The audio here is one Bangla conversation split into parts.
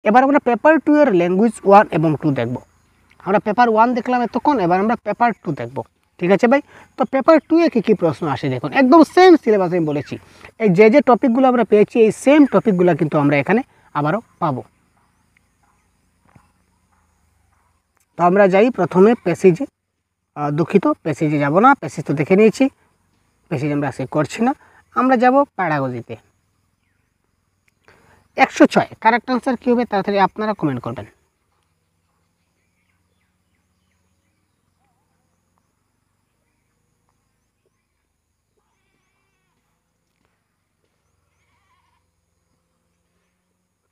এবার আমরা পেপার 2 এর ল্যাঙ্গুয়েজ 1 এবং 2 দেখব। আমরা পেপার 1 দেখলাম এতক্ষণ, এবার আমরা পেপার 2 দেখব। ঠিক আছে ভাই? তো পেপার 2 এ কী কী প্রশ্ন আসে দেখুন, একদম সেম সিলেবাস আমি বলেছি। এই যে টপিকগুলো আমরা পেয়েছি এই সেম টপিকগুলো কিন্তু আমরা এখানে আবারও পাবো। তো আমরা যাই প্রথমে প্যাসেজে, দুঃখিত প্যাসেজে যাব না, প্যাসেজ তো দেখে নিয়েছি, প্যাসেজ আমরা আজকে করছি না। আমরা যাব প্যাডাগজিতে। 106 কারেক্ট আনসার কী হবে তাড়াতাড়ি আপনারা কমেন্ট করবেন।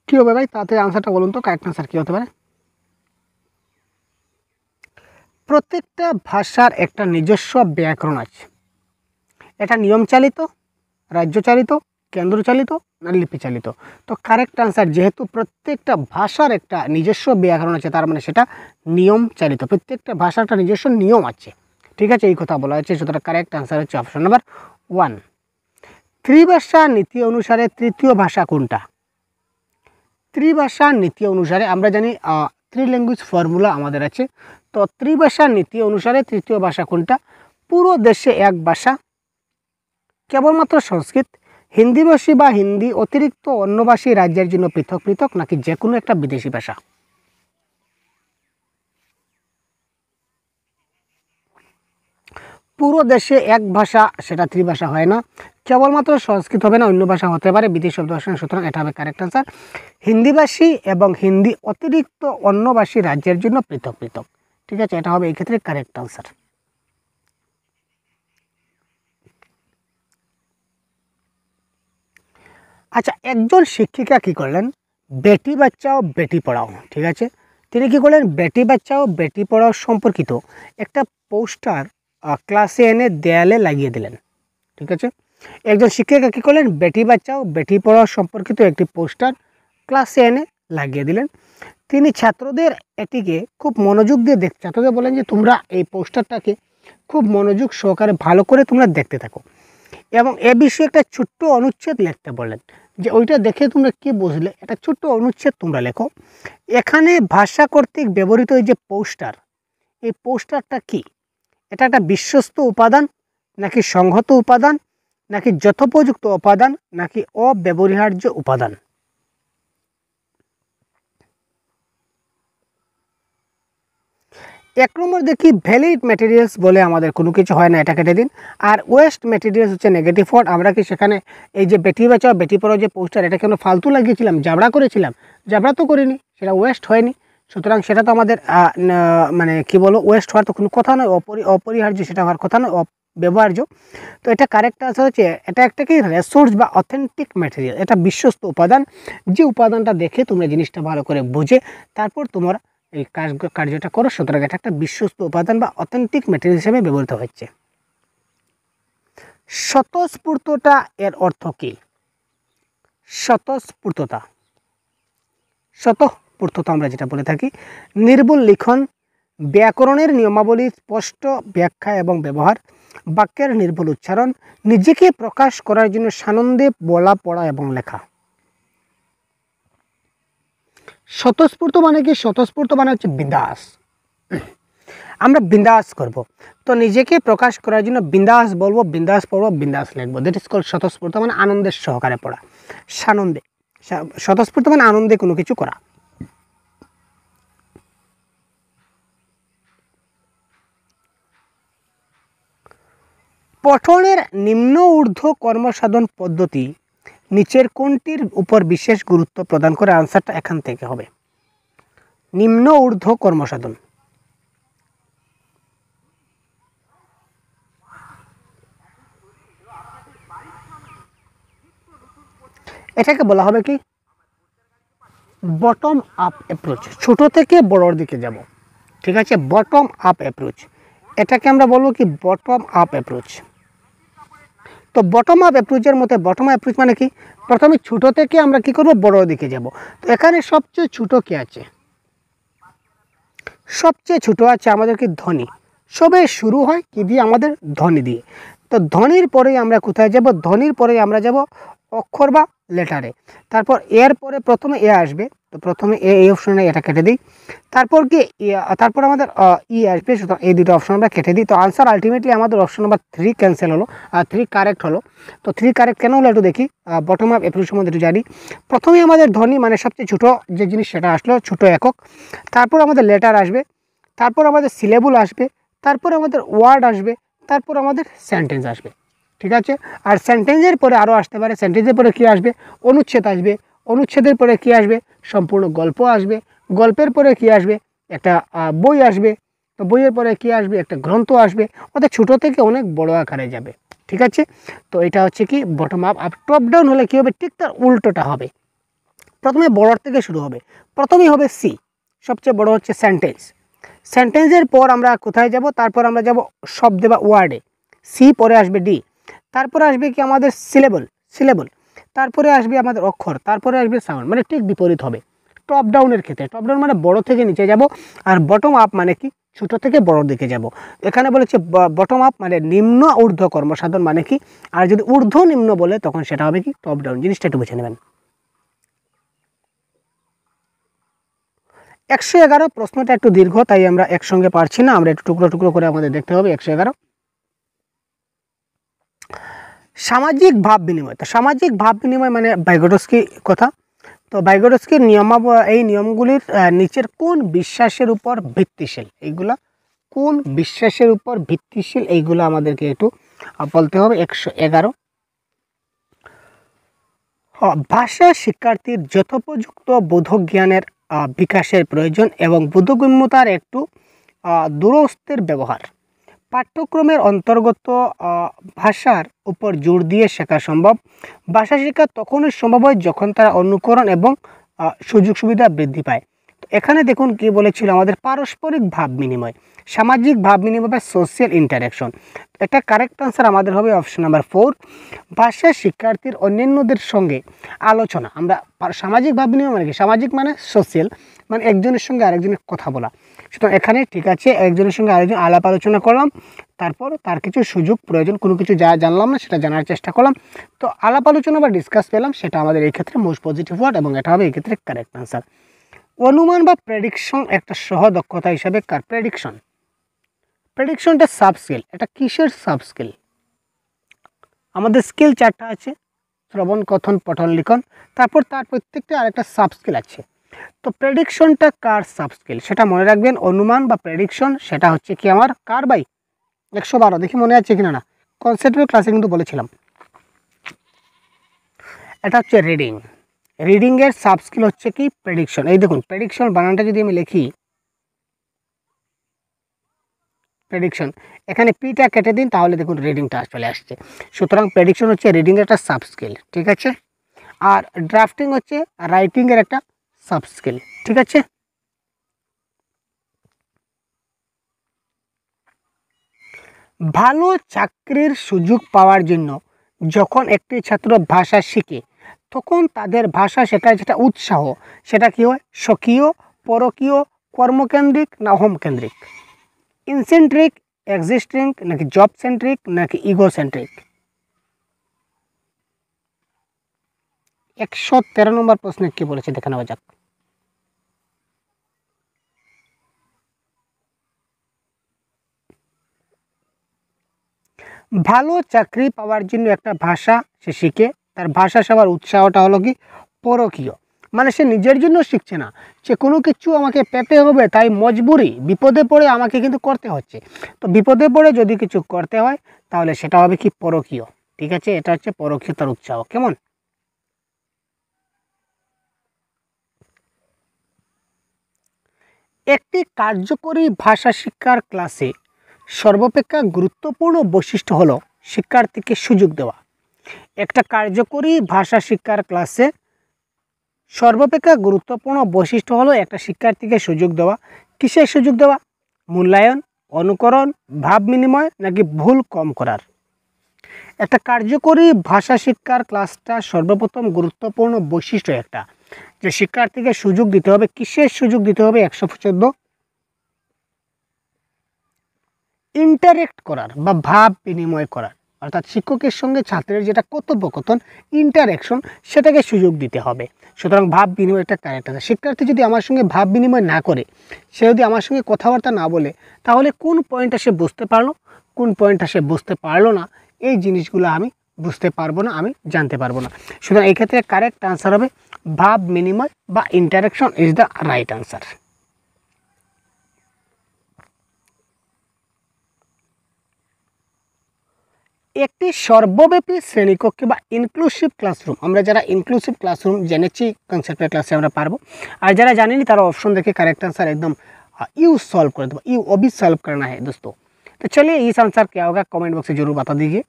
কী হবে ভাই তাড়াতাড়ি আনসারটা বলুন তো, কারেক্ট আনসার কী হতে পারে? প্রত্যেকটা ভাষার একটা নিজস্ব ব্যাকরণ আছে। এটা নিয়ম চালিত, রাজ্য চালিত, কেন্দ্র চালিত না লিপি চালিত? তো কারেক্ট আনসার যেহেতু প্রত্যেকটা ভাষার একটা নিজস্ব ব্যাকরণ আছে, তার মানে সেটা নিয়ম চালিত। প্রত্যেকটা ভাষার একটা নিজস্ব নিয়ম আছে, ঠিক আছে, এই কথা বলা হচ্ছে। সুতরাং কারেক্ট আনসার হচ্ছে অপশন নাম্বার 1। ত্রিভাষা নীতি অনুসারে তৃতীয় ভাষা কোনটা? ত্রিভাষা নীতি অনুসারে আমরা জানি ল্যাঙ্গুয়েজ ফর্মুলা আমাদের আছে। তো ত্রিভাষা নীতি অনুসারে তৃতীয় ভাষা কোনটা? পুরো দেশে এক ভাষা, কেবলমাত্র সংস্কৃত, হিন্দিভাষী বা হিন্দি অতিরিক্ত অন্যভাষী রাজ্যের জন্য পৃথক পৃথক, নাকি যে কোনো একটা বিদেশি ভাষা? পুরো দেশে এক ভাষা, সেটা ত্রিভাষা হয় না। কেবলমাত্র সংস্কৃত হবে না, অন্য ভাষা হতে পারে, বিদেশি শব্দ আসে না। সুতরাং এটা হবে কারেক্ট আনসার। হিন্দিভাষী এবং হিন্দি অতিরিক্ত অন্যভাষী রাজ্যের জন্য পৃথক পৃথক, ঠিক আছে, এটা হবে এই ক্ষেত্রে কারেক্ট আনসার। আচ্ছা, একজন শিক্ষিকা কি করলেন? বেটি বাঁচাও বেটি পড়াও, ঠিক আছে, তিনি কি করলেন? বেটি বাঁচাও বেটি পড়াও সম্পর্কিত একটা পোস্টার ক্লাসে এনে দেয়ালে লাগিয়ে দিলেন, ঠিক আছে। একজন শিক্ষিকা কী করলেন? বেটি বাঁচাও বেটি পড়াও সম্পর্কিত একটি পোস্টার ক্লাসে এনে লাগিয়ে দিলেন। তিনি ছাত্রদের এটিকে খুব মনোযোগ দিয়ে ছাত্রদের বলেন যে তোমরা এই পোস্টারটাকে খুব মনোযোগ সহকারে ভালো করে তোমরা দেখতে থাকো এবং এ বিষয়ে একটা ছোট্ট অনুচ্ছেদ লিখতে বললেন, যে ওইটা দেখে তোমরা কি বুঝলে একটা ছোট্ট অনুচ্ছেদ তোমরা লেখো। এখানে ভাষা কর্তৃক ব্যবহৃত এই যে পোস্টার, এই পোস্টারটা কি? এটা একটা বিশ্বস্ত উপাদান, নাকি সংহত উপাদান, নাকি যথোপযুক্ত উপাদান, নাকি অব্যবহার্য উপাদান? এক নম্বর দেখি ভ্যালিড ম্যাটেরিয়ালস বলে আমাদের কোনো কিছু হয় না, এটা কেটে দিন। আর ওয়েস্ট ম্যাটেরিয়ালস হচ্ছে নেগেটিভ ওয়ার্ড। আমরা কি সেখানে এই যে বেটি বাঁচাও বেটি পড়াও যে পোস্টার, এটাকে আমরা ফালতু লাগিয়েছিলাম, জাবড়া করেছিলাম? জাবড়া তো করিনি, সেটা ওয়েস্ট হয়নি। সুতরাং সেটা তো আমাদের মানে কি বলো, ওয়েস্ট হওয়ার তো কোনো কথা নয়, অপরিহার্য সেটা হওয়ার কথা নয়, ব্যবহার্য। তো এটা কারেক্ট আনসার হচ্ছে এটা একটা কি রিসোর্স বা অথেন্টিক ম্যাটেরিয়াল, এটা বিশ্বস্ত উপাদান, যে উপাদানটা দেখে তোমরা জিনিসটা ভালো করে বুঝে তারপর তোমরা এই কার্যটা করো। সুতরাং এটা একটা বিশ্বস্ত উপাদান বা অথেন্টিক ম্যাটেরিয়াল হিসেবে ব্যবহৃত হচ্ছে। স্বতঃস্ফূর্ততা এর অর্থ কি? স্বতঃস্ফূর্ততা, স্বতঃস্ফূর্ততা আমরা যেটা বলে থাকি, নির্ভুল লিখন, ব্যাকরণের নিয়মাবলী, স্পষ্ট ব্যাখ্যা এবং ব্যবহার, বাক্যের নির্ভুল উচ্চারণ, নিজেকে প্রকাশ করার জন্য সানন্দে বলা পড়া এবং লেখা। স্বতঃস্ফূর্ত মানে কি? স্বতঃস্ফূর্ত মানে হচ্ছে বিন্দাস, আমরা বিন্দাস করব। তো নিজেকে প্রকাশ করার জন্য বিন্দাস বলবো, বিন্দাস পড়বো, বিন্দাস লিখবো, দ্যাট ইজ কল্ড স্বতঃস্ফূর্ত, মানে আনন্দের সহকারে পড়া, সানন্দে। স্বতঃস্ফূর্ত মানে আনন্দে কোনো কিছু করা। পঠনের নিম্ন ঊর্ধ্ব কর্মসাধন পদ্ধতি নিচের কোনটির উপর বিশেষ গুরুত্ব প্রদান করে? আনসারটা এখান থেকে হবে নিম্ন ঊর্ধ্ব কর্মসাধন। এটাকে বলা হবে কি? বটম আপ অ্যাপ্রোচ, ছোট থেকে বড়োর দিকে যাব, ঠিক আছে, বটম আপ অ্যাপ্রোচ, এটাকে আমরা বলবো কি? Bottom up approach. তো বটম আপ অ্যাপ্রোচের মধ্যে বটম আপ অ্যাপ্রোচ মানে কি? প্রথমে ছোট থেকে আমরা কি করব? বড়োর দিকে যাব। তো এখানে সবচেয়ে ছোট কে আছে? সবচেয়ে ছোট আছে আমাদের কি? ধ্বনি। সবে শুরু হয় কি দিয়ে? আমাদের ধ্বনি দিয়ে। তো ধ্বনির পরেই আমরা কোথায় যাব? ধ্বনির পরেই আমরা যাব অক্ষর বা লেটারে। তারপর এর পরে প্রথমে এ আসবে, তো প্রথমে এই অপশনে এটা কেটে দিই। তারপর কি তারপর আমাদের ই আসবে, সুতরাং এই দুটো অপশন আমরা কেটে দিই। তো আনসার আলটিমেটলি আমাদের অপশন নাম্বার 3 ক্যান্সেল হলো, আর 3 কারেক্ট হলো। তো 3 কারেক্ট কেন হলো একটু দেখি। বটম আপ অ্যাপ্রোচ সম্বন্ধে একটু জানি। প্রথমেই আমাদের ধ্বনি মানে সবচেয়ে ছোটো যে জিনিস সেটা আসলো, ছোটো একক। তারপর আমাদের লেটার আসবে, তারপর আমাদের সিলেবল আসবে, তারপর আমাদের ওয়ার্ড আসবে, তারপর আমাদের সেন্টেন্স আসবে। ঠিক আছে, আর সেন্টেন্সের পরে আরও আসতে পারে। সেন্টেন্সের পরে কী আসবে? অনুচ্ছেদ আসবে। অনুচ্ছেদের পরে কী আসবে? সম্পূর্ণ গল্প আসবে। গল্পের পরে কী আসবে? একটা বই আসবে। তো বইয়ের পরে কী আসবে? একটা গ্রন্থ আসবে। অর্থাৎ ছোটো থেকে অনেক বড় আকারে যাবে। ঠিক আছে, তো এটা হচ্ছে কি বটম আপ। আর টপ ডাউন হলে কী হবে? ঠিক তার উল্টোটা হবে। প্রথমে বড়োর থেকে শুরু হবে। প্রথমেই হবে সি, সবচেয়ে বড় হচ্ছে সেন্টেন্স। সেন্টেন্সের পর আমরা কোথায় যাব? তারপর আমরা যাব শব্দে বা ওয়ার্ডে। সি পরে আসবে ডি, তারপরে আসবে কি আমাদের সিলেবল, তারপরে আসবে আমাদের অক্ষর, তারপরে আসবে সাউন্ড। মানে ঠিক বিপরীত হবে টপ ডাউনের ক্ষেত্রে। টপ ডাউন মানে বড় থেকে নিচে যাব, আর বটম আপ মানে কি ছোট থেকে বড় দিকে যাব। এখানে বলেছে বটম আপ মানে নিম্ন ঊর্ধ্ব কর্মসাধন মানে কি, আর যদি ঊর্ধ্ব নিম্ন বলে তখন সেটা হবে কি টপ ডাউন। জিনিসটা একটু বুঝে নেবেন। 111 প্রশ্নটা একটু দীর্ঘ, তাই আমরা একসঙ্গে পারছি না, আমরা একটু টুকরো টুকরো করে আমাদের দেখতে হবে। 111 সামাজিক ভাব বিনিময়। তো সামাজিক ভাব বিনিময় মানে ভাইগোটস্কি কথা। তো ভাইগোটস্কির এই নিয়মগুলির নিচের কোন বিশ্বাসের উপর ভিত্তিশীল? এইগুলা কোন বিশ্বাসের উপর ভিত্তিশীল এইগুলো আমাদেরকে একটু বলতে হবে। 111 ভাষা শিক্ষার্থীর যথোপযুক্ত বোধজ্ঞানের বিকাশের প্রয়োজন এবং বোধগম্যতার একটু দূরস্থের ব্যবহার। পাঠ্যক্রমের অন্তর্গত ভাষার উপর জোর দিয়ে শেখা সম্ভব। ভাষা শেখা তখনই সম্ভব হয় যখন তারা অনুকরণ এবং সুযোগ সুবিধা বৃদ্ধি পায়। তো এখানে দেখুন কি বলেছিল আমাদের পারস্পরিক ভাব বিনিময়, সামাজিক ভাব বিনিময় বা সোশিয়াল ইন্টারাকশন। এটা কারেক্ট আনসার আমাদের হবে অপশন নাম্বার 4। ভাষা শিক্ষার্থীর অন্যান্যদের সঙ্গে আলোচনা। আমরা সামাজিক ভাব বিনিময় মানে কি? সামাজিক মানে সোশিয়াল, মানে একজনের সঙ্গে আরেকজনের কথা বলা। সুতরাং এখানে ঠিক আছে, একজনের সঙ্গে আরেকজন আলাপ আলোচনা করলাম, তারপর তার কিছু সুযোগ প্রয়োজন, কোনো কিছু যা জানলাম না সেটা জানার চেষ্টা করলাম, তো আলাপ আলোচনা বা ডিসকাস পেলাম, সেটা আমাদের এই ক্ষেত্রে মোস্ট পজিটিভ ওয়ার্ড, এবং এটা হবে এই ক্ষেত্রে কারেক্ট আনসার। অনুমান বা প্রেডিকশন একটা সহ দক্ষতা হিসাবে কার? প্রেডিকশনটা সাব স্কিল। এটা কিসের সাব স্কিল? আমাদের স্কিল 4টা আছে, শ্রবণ, কথন, পঠন, লিখন, তারপর তার প্রত্যেকটা আরেকটা সাব স্কিল আছে। তো প্রেডিকশনটা কার সাব স্কিল সেটা মনে রাখবেন। অনুমান বা প্রেডিকশন সেটা হচ্ছে কি আমার কার বাই 112। দেখি মনে আছে কিনা, না কনসেপ্টের ক্লাসে কিন্তু বলেছিলাম। এটা হচ্ছে রিডিংয়ের সাব স্কিল হচ্ছে কি প্রেডিকশন। এই দেখুন প্রেডিকশন বানানটা যদি আমি লিখি প্রেডিকশন, এখানে পিটা কেটে দিন, তাহলে দেখুন রিডিংটা চলে আসছে। সুতরাং প্রেডিকশন হচ্ছে রিডিংয়ের একটা সাব স্কিল। ঠিক আছে, আর ড্রাফটিং হচ্ছে রাইটিংয়ের একটা সাব স্কিল। ঠিক আছে, ভালো চাকরির সুযোগ পাওয়ার জন্য যখন একটি ছাত্র ভাষা শিখে তখন তাদের ভাষা শেখার যেটা উৎসাহ সেটা কি হয়? স্বকীয়, পরকীয়, কর্মকেন্দ্রিক না হোম কেন্দ্রিক? ইনসেন্ট্রিক, এক্সিস্টিং নাকি জব সেন্ট্রিক নাকি ইগো সেন্ট্রিক? 113 নম্বর প্রশ্নে কি বলেছে দেখে নেওয়া যাক। ভালো চাকরি পাওয়ার জন্য একটা ভাষা সে শিখে, তার ভাষা শেখার উৎসাহটা হলো কি পরকীয়, মানে সে নিজের জন্য শিখছে না, যে কোনো কিছু আমাকে পেতে হবে তাই মজবুরি, বিপদে পড়ে আমাকে কিন্তু করতে হচ্ছে। তো বিপদে পড়ে যদি কিছু করতে হয় তাহলে সেটা হবে কি পরকীয়। ঠিক আছে, এটা হচ্ছে পরকীয়তার উৎসাহ। কেমন? একটি কার্যকরী ভাষা শিক্ষার ক্লাসে সর্বাপেক্ষা গুরুত্বপূর্ণ বৈশিষ্ট্য হলো শিক্ষার্থীকে সুযোগ দেওয়া। একটা কার্যকরী ভাষা শিক্ষার ক্লাসে সর্বাপেক্ষা গুরুত্বপূর্ণ বৈশিষ্ট্য হলো একটা শিক্ষার্থীকে সুযোগ দেওয়া। কিসের সুযোগ দেওয়া? মূল্যায়ন, অনুকরণ, ভাব বিনিময় নাকি ভুল কম করার? একটা কার্যকরী ভাষা শিক্ষার ক্লাসটা সর্বপ্রথম গুরুত্বপূর্ণ বৈশিষ্ট্য একটা, যে শিক্ষার্থীকে সুযোগ দিতে হবে। কিসের সুযোগ দিতে হবে? 114 ইন্টারেক্ট করার বা ভাব বিনিময় করার। অর্থাৎ শিক্ষকের সঙ্গে ছাত্রের যেটা কথোপকথন ইন্টারাকশন সেটাকে সুযোগ দিতে হবে। সুতরাং ভাব বিনিময় একটা কারেক্ট আছে। শিক্ষার্থী যদি আমার সঙ্গে ভাব বিনিময় না করে, সে যদি আমার সঙ্গে কথাবার্তা না বলে, তাহলে কোন পয়েন্টটা সে বুঝতে পারলো, কোন পয়েন্টটা সে বুঝতে পারলো না, এই জিনিসগুলো আমি বুঝতে পারবো না, আমি জানতে পারবো না। সুতরাং এক্ষেত্রে কারেক্ট আনসার হবে ভাব বিনিময় বা interaction is the right answer. একটি সর্বব্যাপী শ্রেণীকক্ষে বা ইনক্লুসিভ ক্লাসরুম, আমরা যারা ইনক্লুসিভ ক্লাসরুম জেনেছি কনসেপ্টের ক্লাসে আমরা পারবো, আর যারা জানেনি তারা ऑप्शन देखे करेक्ट आंसर एकदम यू सॉल्व कर दो, यू अभी सॉल्व करना है दोस्तों। तो चलिए इस आंसर क्या होगा कमेंट बॉक्स में जरूर बता दीजिए।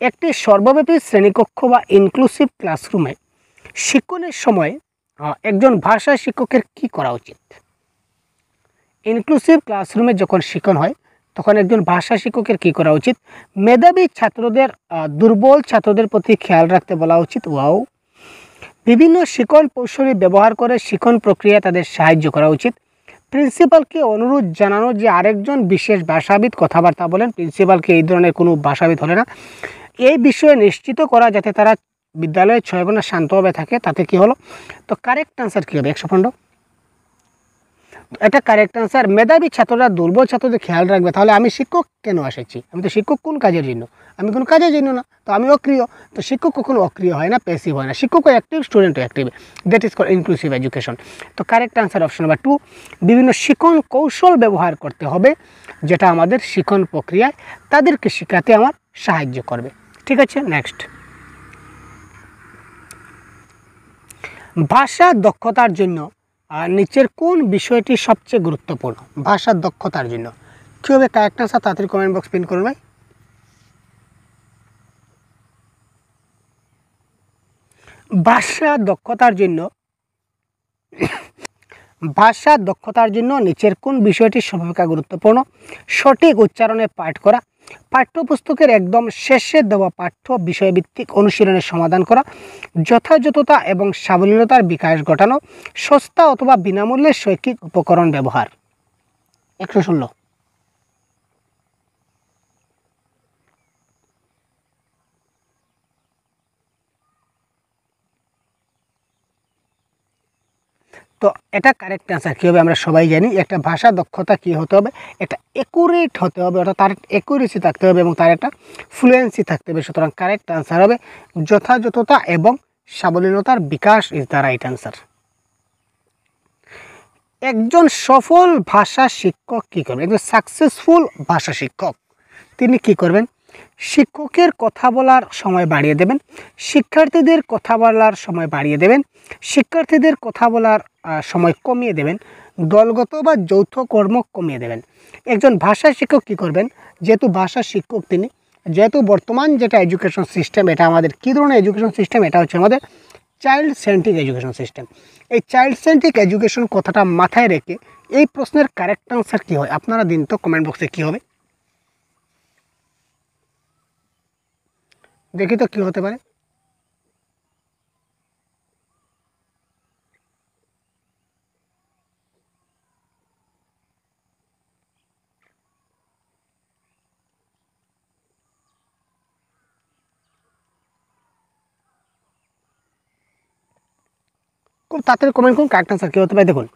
একটি সর্বব্যাপী শ্রেণীকক্ষ বা ইনক্লুসিভ ক্লাসরুমে শিক্ষণের সময় একজন ভাষা শিক্ষকের কি করা উচিত? ইনক্লুসিভ ক্লাসরুমে যখন শিক্ষণ হয় তখন একজন ভাষা শিক্ষকের কি করা উচিত? মেধাবী ছাত্রদের দুর্বল ছাত্রদের প্রতি খেয়াল রাখতে বলা উচিত। ওয়াও। বিভিন্ন শিক্ষণ কৌশলী ব্যবহার করে শিক্ষণ প্রক্রিয়ায় তাদের সাহায্য করা উচিত। প্রিন্সিপালকে অনুরোধ জানানো যে আরেকজন বিশেষ ভাষাবিদ কথাবার্তা বলেন, প্রিন্সিপালকে এই ধরনের কোনো ভাষাবিদ হলে না, এই বিষয়ে নিশ্চিত করা যাতে তারা বিদ্যালয়ে 6 ঘন্টা শান্তভাবে থাকে, তাতে কি হলো? তো কারেক্ট আনসার কী হবে? 115। এটা কারেক্ট আনসার। মেধাবী ছাত্ররা দুর্বল ছাত্রদের খেয়াল রাখবে। তাহলে আমি শিক্ষক কেন এসেছি? আমি তো শিক্ষক কোন কাজের জন্য? আমি কোনো কাজের জন্য না, তো আমি অক্রিয়। তো শিক্ষক কখনো অক্রিয় হয় না, প্যাসিভ হয় না। শিক্ষকও অ্যাক্টিভ, স্টুডেন্টও active. That is called inclusive education. তো কারেক্ট আনসার অপশন নাম্বার 2। বিভিন্ন শিক্ষণ কৌশল ব্যবহার করতে হবে যেটা আমাদের শিক্ষণ প্রক্রিয়ায় তাদেরকে শেখাতে আমার সাহায্য করবে। ঠিক আছে, নেক্সট। ভাষা দক্ষতার জন্য নিচের কোন বিষয়টি সবচেয়ে গুরুত্বপূর্ণ? ভাষা দক্ষতার জন্য কী হবে? কারেক্ট আনসার তাড়াতাড়ি কমেন্ট বক্স পিন করুন ভাই। ভাষা দক্ষতার জন্য নিচের কোন বিষয়টি সর্বাপেক্ষা গুরুত্বপূর্ণ? সঠিক উচ্চারণে পাঠ করা, পাঠ্যপুস্তকের একদম শেষে দেওয়া পাঠ্য বিষয়ভিত্তিক অনুশীলনের সমাধান করা, যথাযথতা এবং সাবলীলতার বিকাশ ঘটানো, সস্তা অথবা বিনামূল্যে শৈক্ষিক উপকরণ ব্যবহার। 116। তো এটা কারেক্ট আনসার কী হবে? আমরা সবাই জানি একটা ভাষা দক্ষতা কী হতে হবে? একটা অ্যাকুরেট হতে হবে, অর্থাৎ তার অ্যাকুরেসি থাকতে হবে এবং তার একটা ফ্লুয়েন্সি থাকতে হবে। সুতরাং কারেক্ট আনসার হবে যথাযথতা এবং সাবলীলতার বিকাশ ইজ দ্য রাইট আনসার। একজন সফল ভাষা শিক্ষক কী করবেন? একজন সাকসেসফুল ভাষা শিক্ষক তিনি কী করবেন? শিক্ষকের কথা বলার সময় বাড়িয়ে দেবেন, শিক্ষার্থীদের কথা বলার সময় বাড়িয়ে দেবেন, শিক্ষার্থীদের কথা বলার সময় কমিয়ে দেবেন, দলগত বা যৌথ কর্ম কমিয়ে দেবেন। একজন ভাষা শিক্ষক কী করবেন? যেহেতু ভাষা শিক্ষক তিনি, যেহেতু বর্তমান যেটা এডুকেশন সিস্টেম, এটা আমাদের কী ধরনের এডুকেশন সিস্টেম? এটা হচ্ছে আমাদের চাইল্ড সেন্ট্রিক এডুকেশন সিস্টেম। এই চাইল্ড সেন্ট্রিক এডুকেশন কথাটা মাথায় রেখে এই প্রশ্নের কারেক্ট আনসার কী হয়? আপনারা দিন তো কমেন্ট বক্সে কী হবে, দেখি তো কী হতে পারে। খুব তাড়াতাড়ি কমেন্ট করুন কারেক্ট আনসার কী হতে পারে। দেখুন,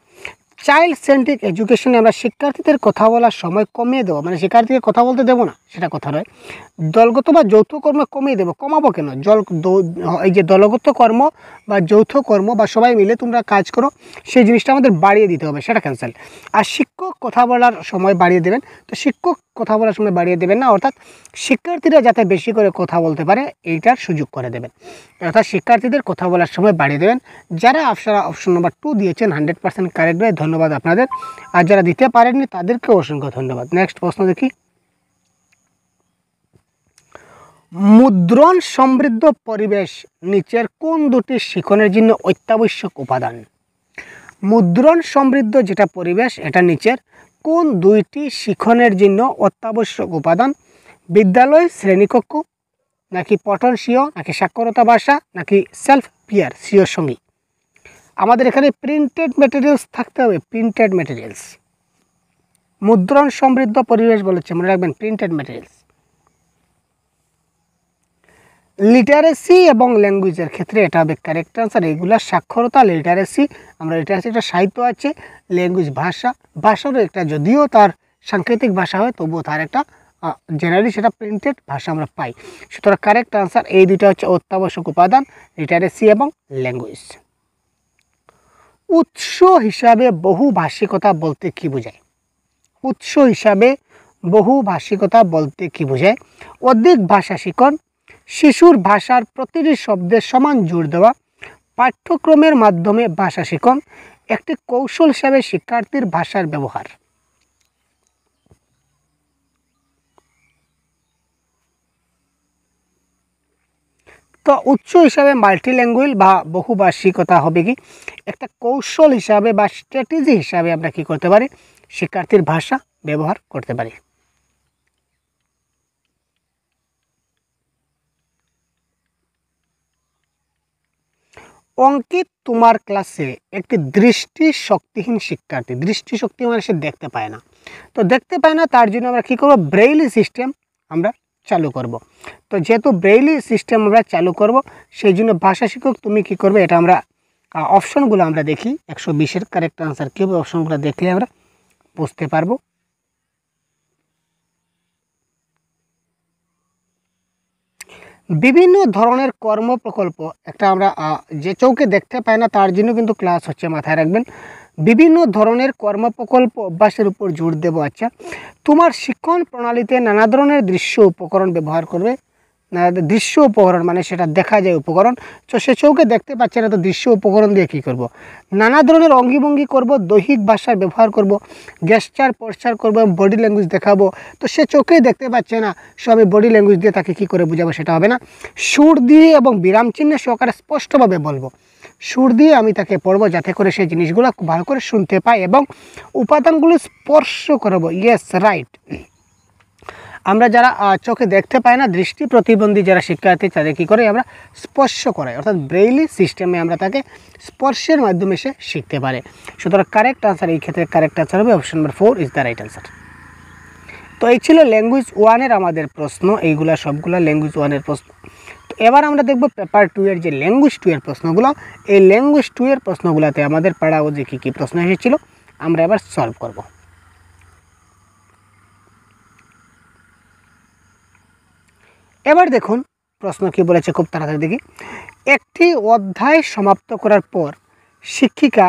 চাইল্ড সেন্ট্রিক এডুকেশনে আমরা শিক্ষার্থীদের কথা বলার সময় কমিয়ে দেবো, মানে শিক্ষার্থীকে কথা বলতে দেবো না, সেটা কথা নয়। দলগত বা যৌথ কর্ম কমিয়ে দেবো। কমাবো কেন? এই যে দলগত কর্ম বা যৌথ কর্ম বা সবাই মিলে তোমরা কাজ করো, সেই জিনিসটা আমাদের বাড়িয়ে দিতে হবে, সেটা ক্যান্সেল। আর শিক্ষক কথা বলার সময় বাড়িয়ে দেবেন, তো শিক্ষক কথা বলার সময় বাড়িয়ে দেবেন না, অর্থাৎ শিক্ষার্থীরা যাতে বেশি করে কথা বলতে পারে এইটার সুযোগ করে দেবেন, অর্থাৎ শিক্ষার্থীদের কথা বলার সময় বাড়িয়ে দেবেন। যারা আপনারা অপশন নাম্বার 2 দিয়েছেন 100% কারেক্ট ভাই, ধন্যবাদ আপনাদের। আর যারা দিতে পারেননি তাদেরকে অসংখ্য ধন্যবাদ। নেক্সট প্রশ্ন দেখি। মুদ্রণ সমৃদ্ধ পরিবেশ নিচের কোন দুটি শিক্ষণের জন্য অত্যাবশ্যক উপাদান? মুদ্রণ সমৃদ্ধ যেটা পরিবেশ, এটা নিচের কোন দুইটি শিক্ষণের জন্য অত্যাবশ্যক উপাদান? বিদ্যালয় শ্রেণীকক্ষ, নাকি পঠন স্বীয়, নাকি সাক্ষরতা ভাষা, নাকি সেলফ পিয়ার স্বীয় সঙ্গী? আমাদের এখানে প্রিন্টেড ম্যাটেরিয়ালস থাকতে হবে, প্রিন্টেড ম্যাটেরিয়ালস। মুদ্রণ সমৃদ্ধ পরিবেশ বলেছে, মনে রাখবেন প্রিন্টেড ম্যাটেরিয়ালস। লিটারেসি এবং ল্যাঙ্গুয়েজের ক্ষেত্রে এটা হবে কারেক্ট আনসার। এইগুলা সাক্ষরতা, লিটারেসি, আমরা লিটারেসি একটা সাহিত্য আছে, ল্যাঙ্গুয়েজ ভাষা, ভাষারও একটা যদিও তার সাংকেতিক ভাষা হয় তবুও তার একটা জেনারেলি সেটা প্রিন্টেড ভাষা আমরা পাই। সুতরাং কারেক্ট আনসার এই দুইটা হচ্ছে অত্যাবশ্যক উপাদান, লিটারেসি এবং ল্যাঙ্গুয়েজ। উৎস হিসাবে বহুভাষিকতা বলতে কি বোঝায়? উৎস হিসাবে বহুভাষিকতা বলতে কি বোঝায়? অধিক ভাষা শিখন, শিশুর ভাষার প্রতিটি শব্দে সমান জোর দেওয়া, পাঠ্যক্রমের মাধ্যমে ভাষা শিখন, একটি কৌশল হিসাবে শিক্ষার্থীর ভাষার ব্যবহার। তো উৎস হিসাবে মাল্টিল্যাঙ্গুয়াল বা বহুভাষিকতা হবে কি একটা কৌশল হিসাবে বা স্ট্র্যাটেজি হিসাবে আমরা কি করতে পারি? শিক্ষার্থীর ভাষা ব্যবহার করতে পারি। অঙ্কিত, তোমার ক্লাসে একটি দৃষ্টি শক্তিহীন শিক্ষার্থী, দৃষ্টি শক্তি মানে সে দেখতে পায় না, তো দেখতে পায় না তার জন্য আমরা কি করব? ব্রেইলি সিস্টেম আমরা চালু করব। তো যেহেতু ব্রেইলি সিস্টেম আমরা চালু করব সেই জন্য ভাষা শিক্ষক তুমি কি করবে, এটা আমরা অপশনগুলো আমরা দেখি 120-এর কারেক্ট আনসার কী হবে, অপশনগুলো দেখলে আমরা বুঝতে পারবো। বিভিন্ন ধরনের কর্ম প্রকল্প, একটা আমরা যে চৌকে দেখতে পাই না তার জন্য কিন্তু ক্লাস হচ্ছে, মাথায় রাখবেন। বিভিন্ন ধরনের কর্ম প্রকল্প অভ্যাসের উপর জোর দেব। আচ্ছা, তোমার শিক্ষণ প্রণালীতে নানা ধরনের দৃশ্য উপকরণ ব্যবহার করবে। দৃশ্য উপকরণ মানে সেটা দেখা যায় উপকরণ, তো সে চৌকে দেখতে পাচ্ছে না, তো দৃশ্য উপকরণ দিয়ে কী করব? নানা ধরনের অঙ্গিভঙ্গি করব, দৈহিক ভাষার ব্যবহার করব, গেস্টার পশ্চার করব, বডি ল্যাঙ্গুয়েজ দেখাবো। তো সে চোখেই দেখতে পাচ্ছে না, সো আমি বডি ল্যাঙ্গুয়েজ দিয়ে তাকে কী করে বোঝাবো? সেটা হবে না। সুর দিয়ে এবং বিরাম চিহ্নে সহকারে স্পষ্টভাবে বলবো, সুর দিয়ে আমি তাকে পড়বো যাতে করে সেই জিনিসগুলো খুব ভালো করে শুনতে পায় এবং উপাদানগুলো স্পর্শ করবো। Yes, right. আমরা যারা চোখে দেখতে পাই না, দৃষ্টি প্রতিবন্ধী যারা শিক্ষার্থী তাদের কী করে আমরা স্পর্শ করাই, অর্থাৎ ব্রেইলি সিস্টেমে আমরা তাকে স্পর্শের মাধ্যমে সে শিখতে পারে। সুতরাং কারেক্ট আনসার এই ক্ষেত্রে কারেক্ট আনসার হবে option number 4 is the right answer. তো এই ছিল ল্যাঙ্গুয়েজ 1-এর আমাদের প্রশ্ন, এইগুলা সবগুলো ল্যাঙ্গুয়েজ 1-এর প্রশ্ন। তো এবার আমরা দেখব পেপার 2-এর যে ল্যাঙ্গুয়েজ 2-এর প্রশ্নগুলো, এই ল্যাঙ্গুয়েজ 2-এর প্রশ্নগুলোতে আমাদের পড়াও যে কী কী প্রশ্ন এসেছিল আমরা এবার সলভ করব। এবার দেখুন প্রশ্ন কি বলেছে, খুব তাড়াতাড়ি দেখি। একটি অধ্যায় সমাপ্ত করার পর শিক্ষিকা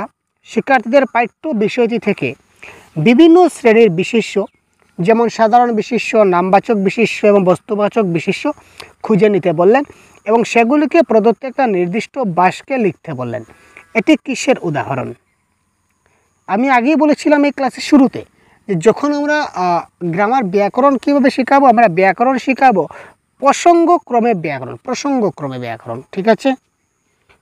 শিক্ষার্থীদের পাঠ্য বিষয়টি থেকে বিভিন্ন শ্রেণীর বিশেষ্য, যেমন সাধারণ বিশেষ্য, নামবাচক বিশেষ্য এবং বস্তুবাচক বিশেষ্য খুঁজে নিতে বললেন এবং সেগুলিকে প্রদত্ত একটা নির্দিষ্ট বাক্যে লিখতে বললেন। এটি কিসের উদাহরণ? আমি আগেই বলেছিলাম এই ক্লাসের শুরুতে যে যখন আমরা গ্রামার ব্যাকরণ কীভাবে শেখাবো, আমরা ব্যাকরণ শেখাবো প্রসঙ্গক্রমে ব্যাকরণ, প্রসঙ্গক্রমে ব্যাকরণ, ঠিক আছে?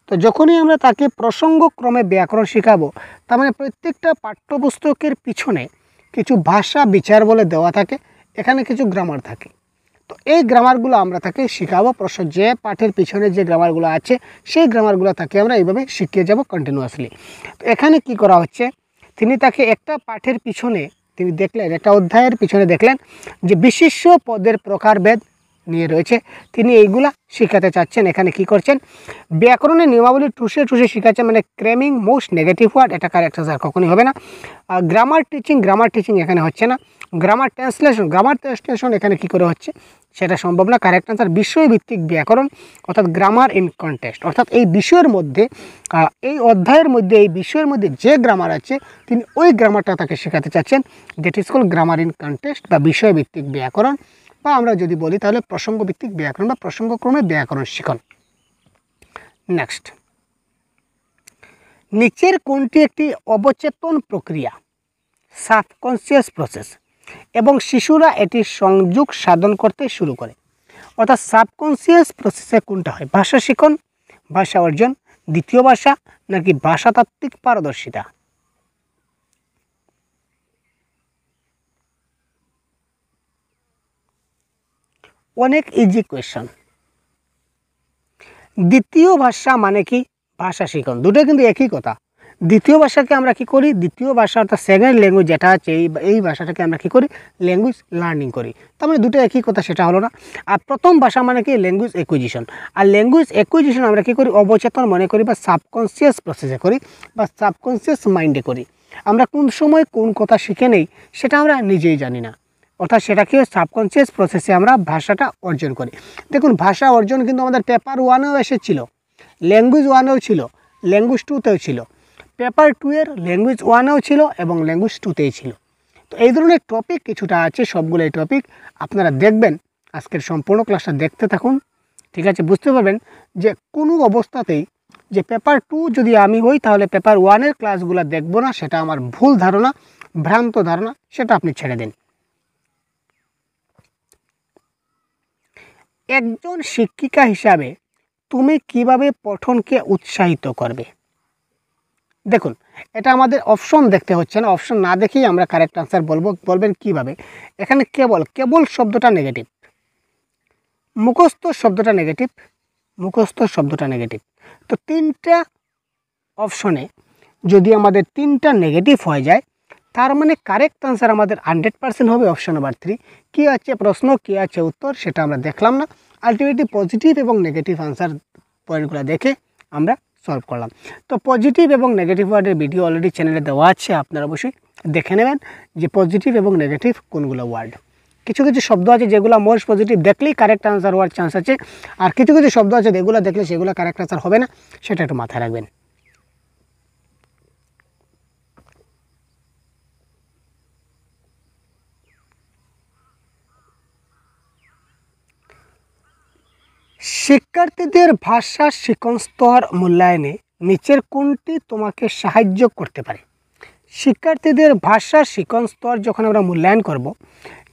তো যখনই আমরা তাকে প্রসঙ্গক্রমে ব্যাকরণ শেখাবো, তার মানে প্রত্যেকটা পাঠ্যপুস্তকের পিছনে কিছু ভাষা বিচার বলে দেওয়া থাকে, এখানে কিছু গ্রামার থাকে। তো এই গ্রামারগুলো আমরা তাকে শেখাবো, যে পাঠের পিছনে যে গ্রামারগুলো আছে সেই গ্রামারগুলো তাকে আমরা এইভাবে শিখিয়ে যাব কন্টিনিউয়াসলি। তো এখানে কি করা হচ্ছে, তিনি তাকে একটা পাঠের পিছনে তিনি দেখলেন, একটা অধ্যায়ের পিছনে দেখলেন যে বিশিষ্ট পদের প্রকারভেদ নিয়ে রয়েছে, তিনি এইগুলা শেখাতে চাচ্ছেন। এখানে কি করছেন, ব্যাকরণের নিয়মাবলী টুসে টুসে শেখাচ্ছেন, মানে ক্রেমিং মোস্ট নেগেটিভ ওয়ার্ড, এটা কারেক্ট আনসার কখনই হবে না। গ্রামার টিচিং এখানে হচ্ছে না। গ্রামার ট্রান্সলেশন এখানে কি করে হচ্ছে সেটা সম্ভব না, কারেক্ট আনসার বিষয়ভিত্তিক ব্যাকরণ, অর্থাৎ গ্রামার ইন কনটেক্সট, অর্থাৎ এই বিষয়ের মধ্যে এই অধ্যায়ের মধ্যে এই বিষয়ের মধ্যে যে গ্রামার আছে তিনি ওই গ্রামারটা তাকে শেখাতে চাচ্ছেন, that is called grammar in context বা বিষয়ভিত্তিক ব্যাকরণ, বা আমরা যদি বলি তাহলে প্রসঙ্গভিত্তিক ব্যাকরণ বা প্রসঙ্গক্রমে ব্যাকরণ শিখন। নেক্সট, নিচের কোনটি একটি অবচেতন প্রক্রিয়া, সাবকনসিয়াস প্রসেস, এবং শিশুরা এটি সংযোগ সাধন করতে শুরু করে? অর্থাৎ সাবকনসিয়াস প্রসেসে কোনটা হয়, ভাষা শিখন, ভাষা অর্জন, দ্বিতীয় ভাষা, নাকি ভাষাতাত্ত্বিক পারদর্শিতা? অনেক ইজি কোয়েশ্চন। দ্বিতীয় ভাষা মানে কি, ভাষা শিখন, দুটো কিন্তু একই কথা। দ্বিতীয় ভাষাকে আমরা কী করি, দ্বিতীয় ভাষা অর্থাৎ সেকেন্ড ল্যাঙ্গুয়েজ যেটা আছে এই ভাষাটাকে আমরা কী করি, ল্যাঙ্গুয়েজ লার্নিং করি। তার মানে দুটো একই কথা, সেটা হলো না। আর প্রথম ভাষা মানে কি, ল্যাঙ্গুয়েজ অ্যাকুইজিশন। আর ল্যাঙ্গুয়েজ অ্যাকুইজিশন আমরা কী করি, অবচেতন মনে করি বা সাবকনসিয়াস প্রসেসে করি বা সাবকনসিয়াস মাইন্ডে করি। আমরা কোন সময় কোন কথা শিখে নেই সেটা আমরা নিজেই জানি না, অর্থাৎ সেটাকে সাবকনসিয়াস প্রসেসে আমরা ভাষাটা অর্জন করি। দেখুন, ভাষা অর্জন কিন্তু আমাদের পেপার 1-এও এসেছিল, ল্যাঙ্গুয়েজ 1-এও ছিল, ল্যাঙ্গুয়েজ 2-তেও ছিল, পেপার 2-এর ল্যাঙ্গুয়েজ 1-এও ছিল এবং ল্যাঙ্গুয়েজ 2-তেই ছিল। তো এই ধরনের টপিক কিছুটা আছে, সবগুলো এই টপিক আপনারা দেখবেন, আজকের সম্পূর্ণ ক্লাসটা দেখতে থাকুন, ঠিক আছে? বুঝতে পারবেন যে কোনো অবস্থাতেই যে পেপার 2 যদি আমি হই তাহলে পেপার 1-এর ক্লাসগুলো দেখব না, সেটা আমার ভুল ধারণা, ভ্রান্ত ধারণা, সেটা আপনি ছেড়ে দিন। একজন শিক্ষিকা হিসাবে তুমি কিভাবে পঠনকে উৎসাহিত করবে? দেখুন, এটা আমাদের অপশন দেখতে হচ্ছে না, অপশন না দেখেই আমরা কারেক্ট আনসার বলবো। বলবেন কিভাবে? এখানে কেবল শব্দটা নেগেটিভ, মুখস্থ শব্দটা নেগেটিভ, মুখস্থ শব্দটা নেগেটিভ। তো তিনটা অপশনে যদি আমাদের তিনটা নেগেটিভ হয়ে যায়, তার মানে কারেক্ট আনসার আমাদের 100% হবে অপশন নাম্বার 3। কী আছে প্রশ্ন, কী আছে উত্তর, সেটা আমরা দেখলাম না, আলটিমেটলি পজিটিভ এবং নেগেটিভ আনসার পয়েন্টগুলো দেখে আমরা সলভ করলাম। তো পজিটিভ এবং নেগেটিভ ওয়ার্ডের ভিডিও অলরেডি চ্যানেলে দেওয়া আছে, আপনারা অবশ্যই দেখে নেবেন যে পজিটিভ এবং নেগেটিভ কোনগুলো ওয়ার্ড। কিছু কিছু শব্দ আছে যেগুলো মোস্ট পজিটিভ, দেখলেই কারেক্ট আনসার হওয়ার চান্স আছে, আর কিছু কিছু শব্দ আছে যেগুলো দেখলে সেগুলো কারেক্ট আনসার হবে না, সেটা একটু মাথায় রাখবেন। শিক্ষার্থীদের ভাষা শিখন স্তর মূল্যায়নে নিচের কোনটি তোমাকে সাহায্য করতে পারে? শিক্ষার্থীদের ভাষা শিখন স্তর যখন আমরা মূল্যায়ন করব,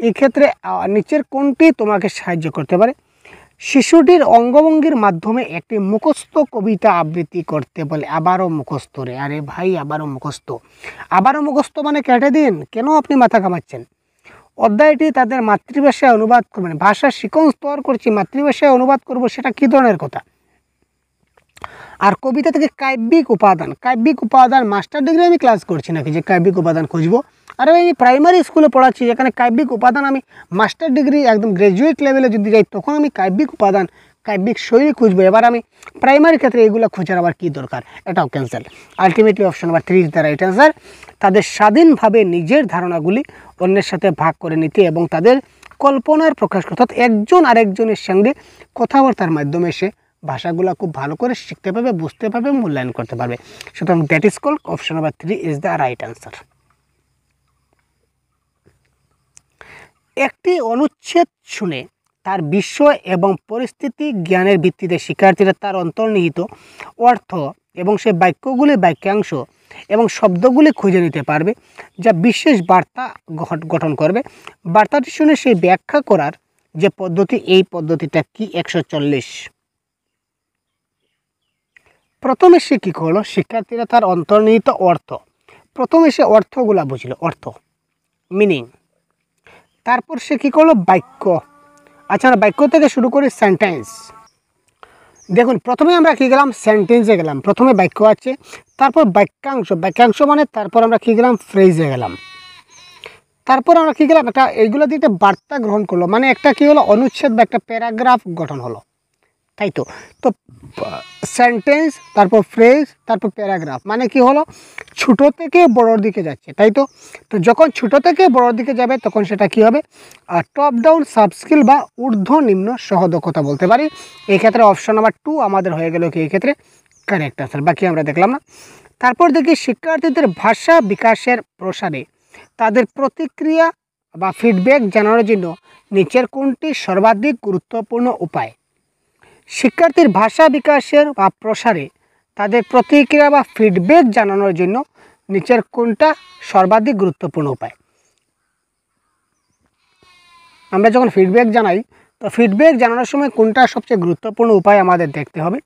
এক্ষেত্রে নিচের কোনটি তোমাকে সাহায্য করতে পারে? শিশুটির অঙ্গভঙ্গির মাধ্যমে একটি মুখস্থ কবিতা আবৃত্তি করতে বলে। আবারও মুখস্থ রে, আরে ভাই আবারও মুখস্থ, আবারও মুখস্থ মানে কেটে দিন, কেন আপনি মাথা কামাচ্ছেন? অধ্যায়টি তাদের মাতৃভাষায় অনুবাদ করবেন। ভাষা শিখন স্তর করছি, মাতৃভাষায় অনুবাদ করব, সেটা কী ধরনের কথা? আর কবিতা থেকে কাব্যিক উপাদান মাস্টার ডিগ্রি আমি ক্লাস করছি নাকি যে কাব্যিক উপাদান খুঁজবো? আরে আমি প্রাইমারি স্কুলে পড়াচ্ছি, যেখানে কাব্যিক উপাদান আমি মাস্টার ডিগ্রি একদম গ্র্যাজুয়েট লেভেলে যদি যাই তখন আমি কাব্যিক উপাদান, কাব্যিক শৈলী খুঁজবো। এবার আমি প্রাইমারি ক্ষেত্রে এগুলো খোঁজার আবার কী দরকার? এটাও cancel. Ultimately option number 3 is the right answer. তাদের স্বাধীনভাবে নিজের ধারণাগুলি অন্যের সাথে ভাগ করে নিতে এবং তাদের কল্পনার প্রকাশ করতে, অর্থাৎ একজন আরেকজনের সঙ্গে কথাবার্তার মাধ্যমে সে ভাষাগুলো খুব ভালো করে শিখতে পারবে, বুঝতে পারবে, মূল্যায়ন করতে পারবে। সুতরাং that is called option number 3 is the right answer. একটি অনুচ্ছেদ শুনে তার বিষয় এবং পরিস্থিতি জ্ঞানের ভিত্তিতে শিক্ষার্থীরা তার অন্তর্নিহিত অর্থ এবং সেই বাক্যগুলি, বাক্যাংশ এবং শব্দগুলি খুঁজে নিতে পারবে, যা বিশেষ বার্তা গঠন করবে। বার্তাটি শুনে সেই ব্যাখ্যা করার যে পদ্ধতি, এই পদ্ধতিটা কি? 140। প্রথমে সে কী করলো? শিক্ষার্থীরা তার অন্তর্নিহিত অর্থ, প্রথমে সে অর্থগুলা বুঝলো, অর্থ মিনিং। তারপর সে কী করলো? বাক্য। আচ্ছা, বাক্য থেকে শুরু করি সেন্টেন্স। দেখুন, প্রথমে আমরা কী গেলাম? সেন্টেন্সে গেলাম। প্রথমে বাক্য আছে, তারপর বাক্যাংশ মানে তারপর আমরা কী গেলাম? ফ্রেজে গেলাম। তারপর আমরা কী গেলাম? একটা এইগুলো দিয়ে একটা বার্তা গ্রহণ করলো, মানে একটা কী হলো? অনুচ্ছেদ বা একটা প্যারাগ্রাফ গঠন হলো, তাই তো। তো সেন্টেন্স, তারপর ফ্রেজ, তারপর প্যারাগ্রাফ, মানে কি হলো? ছোট থেকে বড়োর দিকে যাচ্ছে, তাই তো। তো যখন ছোট থেকে বড়োর দিকে যাবে তখন সেটা কি হবে? টপ ডাউন সাব স্কিল বা ঊর্ধ্ব নিম্ন সহদক্ষতা বলতে পারি। এই ক্ষেত্রে অপশন নাম্বার 2 আমাদের হয়ে গেল কি এই ক্ষেত্রে কারেক্ট আনসার, বাকি আমরা দেখলাম না। তারপর দেখি শিক্ষার্থীদের ভাষা বিকাশের প্রসারে তাদের প্রতিক্রিয়া বা ফিডব্যাক জানানোর জন্য নিচের কোনটি সর্বাধিক গুরুত্বপূর্ণ উপায়? শিক্ষার্থীর ভাষা বিকাশের বা প্রসারে তাদের প্রতিক্রিয়া বা ফিডব্যাক জানানোর জন্য নিচের কোনটা সর্বাধিক গুরুত্বপূর্ণ উপায়? আমরা যখন ফিডব্যাক জানাই, তো ফিডব্যাক জানানোর সময় কোনটা সবচেয়ে গুরুত্বপূর্ণ উপায় আমাদের দেখতে হবে।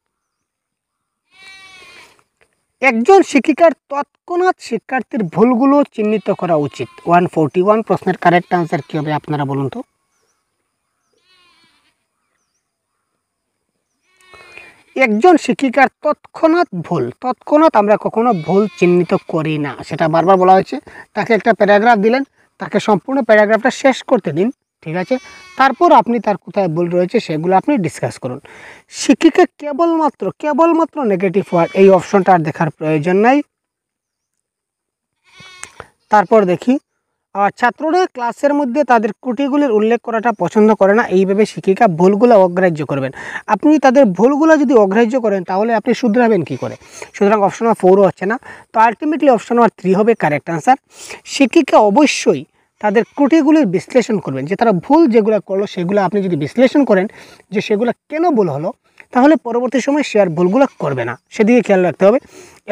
একজন শিক্ষিকার তৎক্ষণাৎ শিক্ষার্থীর ভুলগুলো চিহ্নিত করা উচিত। 141 প্রশ্নের কারেক্ট আনসার কী হবে আপনারা বলুন তো? একজন শিক্ষিকার তৎক্ষণাৎ আমরা কখনো ভুল চিহ্নিত করি না, সেটা বারবার বলা হয়েছে। তাকে একটা প্যারাগ্রাফ দিলেন, তাকে সম্পূর্ণ প্যারাগ্রাফটা শেষ করতে দিন, ঠিক আছে? তারপর আপনি তার কোথায় ভুল রয়েছে সেগুলো আপনি ডিসকাস করুন। শিক্ষিকা কেবলমাত্র নেগেটিভ ওয়ার্ড, এই অপশনটা আর দেখার প্রয়োজন নাই। তারপর দেখি, ছাত্ররা ক্লাসের মধ্যে তাদের ত্রুটিগুলির উল্লেখ করাটা পছন্দ করে না, এইভাবে শিক্ষিকা ভুলগুলো অগ্রাহ্য করবেন। আপনি তাদের ভুলগুলো যদি অগ্রাহ্য করেন তাহলে আপনি শুধরাবেন কী করে? সুতরাং অপশন নাম্বার 4 হচ্ছে না, তো আলটিমেটলি অপশন নাম্বার 3 হবে কারেক্ট আনসার। শিক্ষিকা অবশ্যই তাদের ত্রুটিগুলির বিশ্লেষণ করবেন, যে তারা ভুল যেগুলো করলো সেগুলো আপনি যদি বিশ্লেষণ করেন যে সেগুলো কেন ভুল হলো, তাহলে পরবর্তী সময় সে আর ভুলগুলো করবে না, সেদিকে খেয়াল রাখতে হবে।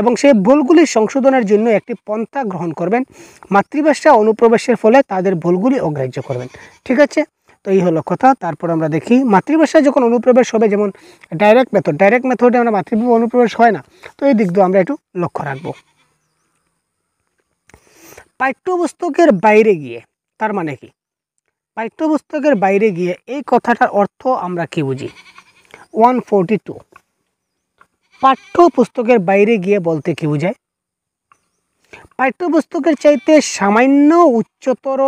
এবং সেই ভুলগুলি সংশোধনের জন্য একটি পন্থা গ্রহণ করবেন। মাতৃভাষা অনুপ্রবেশের ফলে তাদের ভুলগুলি অগ্রাহ্য করবেন, ঠিক আছে? তো এই হলো কথা। তারপর আমরা দেখি, মাতৃভাষায় যখন অনুপ্রবেশ হবে, যেমন ডাইরেক্ট মেথডে আমরা মাতৃভাষা অনুপ্রবেশ হয় না, তো এই দিক দিয়ে আমরা একটু লক্ষ্য রাখবো। পাঠ্যপুস্তকের বাইরে গিয়ে, তার মানে কি? পাঠ্যপুস্তকের বাইরে গিয়ে এই কথাটার অর্থ আমরা কি বুঝি? 142, পাঠ্যপুস্তকের বাইরে গিয়ে বলতে কি বোঝায়? পাঠ্যপুস্তকের চাইতে সামান্য উচ্চতর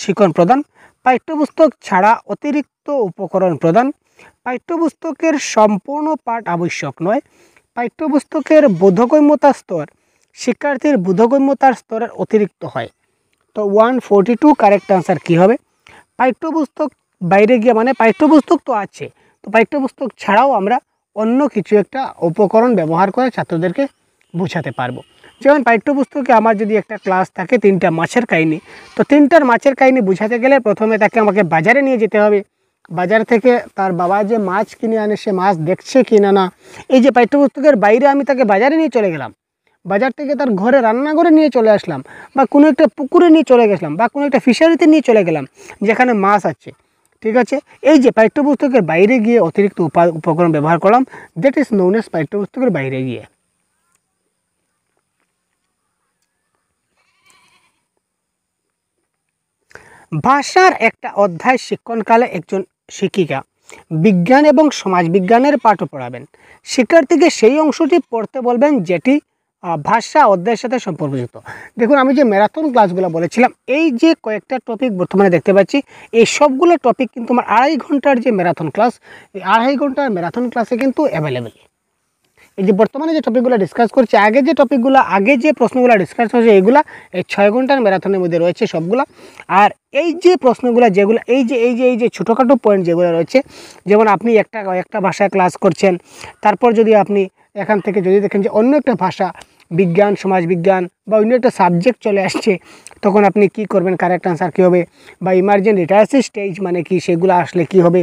শিক্ষণ প্রদান, পাঠ্যপুস্তক ছাড়া অতিরিক্ত উপকরণ প্রদান, পাঠ্যপুস্তকের সম্পূর্ণ পাঠ আবশ্যক নয়, পাঠ্যপুস্তকের বোধগম্যতা স্তর শিক্ষার্থীর বোধগম্যতার স্তরের অতিরিক্ত হয়। তো 142 কারেক্ট আনসার কী হবে? পাঠ্যপুস্তক বাইরে গিয়ে মানে পাঠ্যপুস্তক তো আছে, তো পাঠ্যপুস্তক ছাড়াও আমরা অন্য কিছু একটা উপকরণ ব্যবহার করে ছাত্রদেরকে বোঝাতে পারবো। যেমন পাঠ্যপুস্তকে আমার যদি একটা ক্লাস থাকে 3টা মাছের কাহিনী, তো 3টার মাছের কাহিনী বোঝাতে গেলে প্রথমে তাকে আমাকে বাজারে নিয়ে যেতে হবে। বাজার থেকে তার বাবা যে মাছ কিনে আনে সে মাছ দেখছে কি না না, এই যে পাঠ্যপুস্তকের বাইরে আমি তাকে বাজারে নিয়ে চলে গেলাম, বাজার থেকে তার ঘরে রান্নাঘরে নিয়ে চলে আসলাম, বা কোনো একটা পুকুরে নিয়ে চলে গেছিলাম, বা কোনো একটা ফিশারিতে নিয়ে চলে গেলাম যেখানে মাছ আছে, ঠিক আছে? এই যে পাঠ্যপুস্তকের বাইরে গিয়ে অতিরিক্ত উপকরণ ব্যবহার করলাম, দ্যাট ইজ নোন এজ পাঠ্যপুস্তকের বাইরে গিয়ে। ভাষার একটা অধ্যায় শিক্ষণকালে একজন শিক্ষিকা বিজ্ঞান এবং সমাজবিজ্ঞানের পাঠও পড়াবেন। শিক্ষার্থীকে সেই অংশটি পড়তে বলবেন যেটি ভাষা অধ্যায়ের সাথে সম্পর্কযুক্ত। দেখুন, আমি যে ম্যারাথন ক্লাসগুলো বলেছিলাম, এই যে কয়েকটা টপিক বর্তমানে দেখতে পাচ্ছি, এই সবগুলো টপিক কিন্তু আমার 2.5 ঘন্টার যে ম্যারাথন ক্লাস, এই 2.5 ঘন্টার ম্যারাথন ক্লাসে কিন্তু অ্যাভেলেবেল। এই যে বর্তমানে যে টপিকগুলো ডিসকাস করছি, আগে যে প্রশ্নগুলো ডিসকাস হয়েছে এইগুলা এই 6 ঘন্টার ম্যারাথনের মধ্যে রয়েছে সবগুলা। আর এই যে প্রশ্নগুলো যেগুলো এই যে ছোটোখাটো পয়েন্ট যেগুলো রয়েছে, যেমন আপনি একটা ভাষায় ক্লাস করছেন, তারপর যদি আপনি এখান থেকে যদি দেখেন যে অন্য একটা ভাষা, বিজ্ঞান সমাজবিজ্ঞান বা অন্য একটা সাবজেক্ট চলে আসছে, তখন আপনি কি করবেন, কারেক্ট আনসার কী হবে, বা ইমার্জেন্ট লিটারেসি স্টেজ মানে কি, সেগুলো আসলে কি হবে,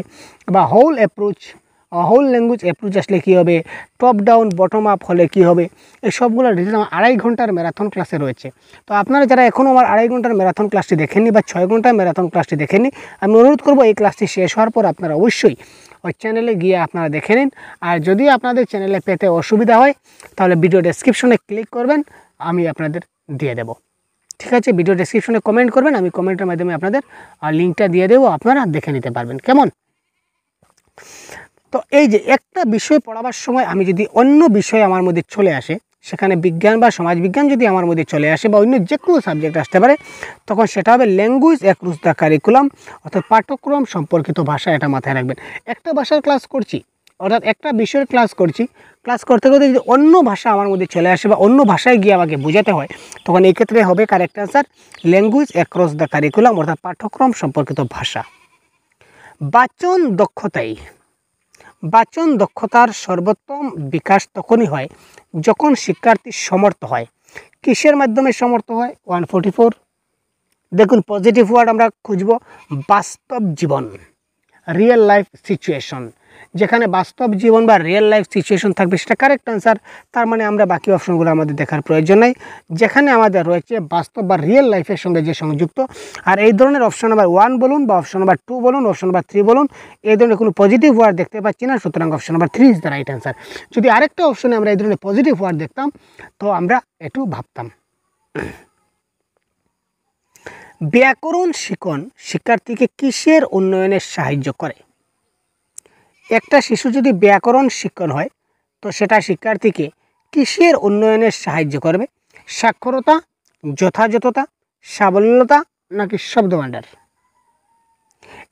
বা হোল ল্যাঙ্গুয়েজ অ্যাপ্রোচ আসলে কী হবে, টপ ডাউন বটম আপ হলে কী হবে, এই সবগুলো ডিটেলস আমার 2.5 ঘন্টার ম্যারাথন ক্লাসে রয়েছে। তো আপনারা যারা এখনও আমার 2.5 ঘন্টার ম্যারাথন ক্লাসটি দেখেননি বা 6 ঘন্টার ম্যারাথন ক্লাসটি দেখেননি, আমি অনুরোধ করবো এই ক্লাসটি শেষ হওয়ার পর আপনারা অবশ্যই ওই চ্যানেলে গিয়ে আপনারা দেখে নিন। আর যদি আপনাদের চ্যানেলে পেতে অসুবিধা হয় তাহলে ভিডিও ডেসক্রিপশনে ক্লিক করবেন, আমি আপনাদের দিয়ে দেব, ঠিক আছে? ভিডিও ডেসক্রিপশনে কমেন্ট করবেন, আমি কমেন্টের মাধ্যমে আপনাদের লিঙ্কটা দিয়ে দেবো, আপনারা দেখে নিতে পারবেন, কেমন? তো এই যে একটা বিষয় পড়াবার সময় আমি যদি অন্য বিষয় আমার মধ্যে চলে আসে, সেখানে বিজ্ঞান বা সমাজবিজ্ঞান যদি আমার মধ্যে চলে আসে বা অন্য যে কোনো সাবজেক্ট আসতে পারে, তখন সেটা হবে ল্যাঙ্গুয়েজ অ্যাক্রস দ্য কারিকুলাম, অর্থাৎ পাঠ্যক্রম সম্পর্কিত ভাষা। এটা মাথায় রাখবেন। একটা ভাষার ক্লাস করছি, অর্থাৎ একটা বিষয়ের ক্লাস করছি, ক্লাস করতে করতে যদি অন্য ভাষা আমার মধ্যে চলে আসে বা অন্য ভাষায় গিয়ে আমাকে বোঝাতে হয়, তখন এই ক্ষেত্রে হবে correct answer language across the curriculum, অর্থাৎ পাঠ্যক্রম সম্পর্কিত ভাষা। বাচন দক্ষতার সর্বোত্তম বিকাশ তখনই হয় যখন শিক্ষার্থী সমর্থ হয়। কিসের মাধ্যমে সমর্থ হয়? 144। দেখুন, পজিটিভ ওয়ার্ড আমরা খুঁজব, বাস্তব জীবন, রিয়েল লাইফ সিচুয়েশন। যেখানে বাস্তব জীবন বা রিয়েল লাইফ সিচুয়েশন থাকবে সেটা কারেক্ট আনসার। তার মানে আমরা বাকি অপশনগুলো আমাদের দেখার প্রয়োজন নাই, যেখানে আমাদের রয়েছে বাস্তব বা রিয়েল লাইফের সঙ্গে যে সংযুক্ত। আর এই ধরনের অপশন নাম্বার 1 বলুন বা অপশন নাম্বার 2 বলুন, অপশন নাম্বার 3 বলুন, এই ধরনের কোনো পজিটিভ ওয়ার্ড দেখতে পাচ্ছি না, সুতরাং option number 3 is the right answer. যদি আরেকটা অপশনে আমরা এই ধরনের পজিটিভ ওয়ার্ড দেখতাম তো আমরা একটু ভাবতাম। ব্যাকরণ শিখন শিক্ষার্থীকে কিসের উন্নয়নে সাহায্য করে? একটা শিশু যদি ব্যাকরণ শিক্ষণ হয় তো সেটা শিক্ষার্থীকে কিসের উন্নয়নে সাহায্য করবে? সাক্ষরতা, যথাযথতা, সাবলীলতা নাকি শব্দভাণ্ডার?